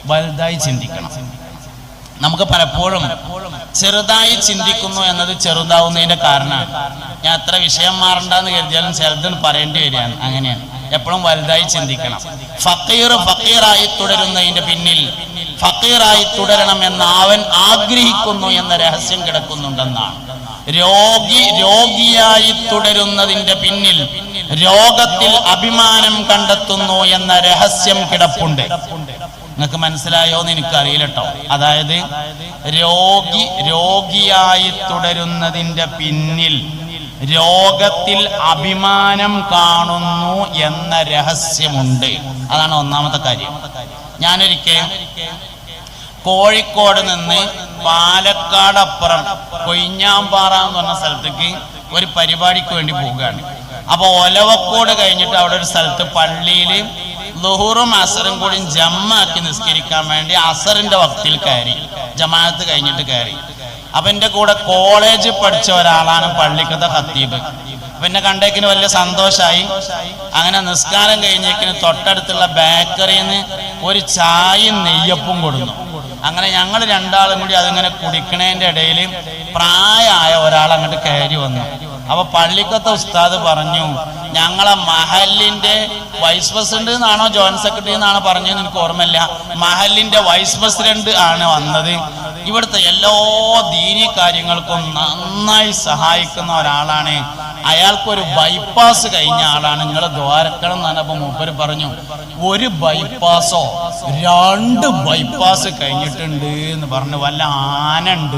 വലുതായി ചിന്തിക്കണം. നമുക്ക് പലപ്പോഴും ചെറുതായി ചിന്തിക്കുന്നു എന്നത് ചെറുതാവുന്നതിന്റെ കാരണമാണ്. ഞാൻ എത്ര വിഷയം മാറണ്ടെന്ന് കരുതിയാലും ചിലതെന്ന് പറയേണ്ടി വരികയാണ്. അങ്ങനെയാണ്. എപ്പോഴും വലുതായി ചിന്തിക്കണം. ഫക്കീറായി തുടരുന്നതിന്റെ പിന്നിൽ ഫക്കീറായി തുടരണമെന്ന് അവൻ ആഗ്രഹിക്കുന്നു എന്ന രഹസ്യം കിടക്കുന്നുണ്ടെന്നാണ്. രോഗിയായി തുടരുന്നതിന്റെ പിന്നിൽ രോഗത്തിൽ അഭിമാനം കണ്ടെത്തുന്നു എന്ന രഹസ്യം കിടപ്പുണ്ട്. നിങ്ങൾക്ക് മനസ്സിലായോ എന്ന് എനിക്കറിയില്ല കേട്ടോ. അതായത് രോഗിയായി തുടരുന്നതിന്റെ പിന്നിൽ രോഗത്തിൽ അഭിമാനം കാണുന്നു എന്ന രഹസ്യമുണ്ട്. അതാണ് ഒന്നാമത്തെ കാര്യം. ഞാനൊരിക്കൽ കോഴിക്കോട് നിന്ന് പാലക്കാട് അപ്പുറം കൊയിഞ്ഞാമ്പാറ എന്ന് പറഞ്ഞ സ്ഥലത്തേക്ക് ഒരു പരിപാടിക്ക് വേണ്ടി പോവുകയാണ്. അപ്പൊ ഒലവക്കോട് കഴിഞ്ഞിട്ട് അവിടെ ഒരു സ്ഥലത്ത് പള്ളിയിൽ ളുഹുറും അസറും കൂടി ജമ്മാക്കി നിസ്കരിക്കാൻ വേണ്ടി അസറിന്റെ വക്തിൽ കയറി, ജമാഅത്ത് കഴിഞ്ഞിട്ട് കയറി. അപ്പൊ എന്റെ കൂടെ കോളേജിൽ പഠിച്ച ഒരാളാണ് പള്ളിക്കത്തെ ഖത്തീബ്. അപ്പൊ എന്നെ കണ്ടേക്കിന് വലിയ സന്തോഷമായി. അങ്ങനെ നിസ്കാരം കഴിഞ്ഞേക്കിന് തൊട്ടടുത്തുള്ള ബേക്കറിയിൽ നിന്ന് ഒരു ചായയും നെയ്യപ്പും കൊടുന്നു. അങ്ങനെ ഞങ്ങൾ രണ്ടാളും കൂടി അതിങ്ങനെ കുടിക്കണേന്റെ ഇടയിൽ പ്രായമായ ഒരാൾ അങ്ങോട്ട് കയറി വന്നു. അപ്പൊ പള്ളിക്കത്തെ ഉസ്താദ് പറഞ്ഞു, ഞങ്ങളെ മഹലിന്റെ വൈസ് പ്രസിഡന്റ് എന്നാണോ ജോയിന്റ് സെക്രട്ടറി എന്നാണോ പറഞ്ഞതെന്ന് എനിക്ക് ഓർമ്മയില്ല, മഹലിന്റെ വൈസ് പ്രസിഡന്റ് ആണ് വന്നത്. ഇവിടുത്തെ എല്ലാ ദീനി കാര്യങ്ങൾക്കും നന്നായി സഹായിക്കുന്ന ഒരാളാണ്. അയാൾക്കൊരു ബൈപ്പാസ് കഴിഞ്ഞ ആളാണ്, നിങ്ങൾ ദ്വാരക്കണം എന്ന് പറഞ്ഞപ്പോൾ മൂപ്പര് പറഞ്ഞു, ഒരു ബൈപ്പാസോ 2 ബൈപ്പാസ് കഴിഞ്ഞിട്ടുണ്ട് എന്ന് പറഞ്ഞു. വല്ല ആന ഉണ്ട്.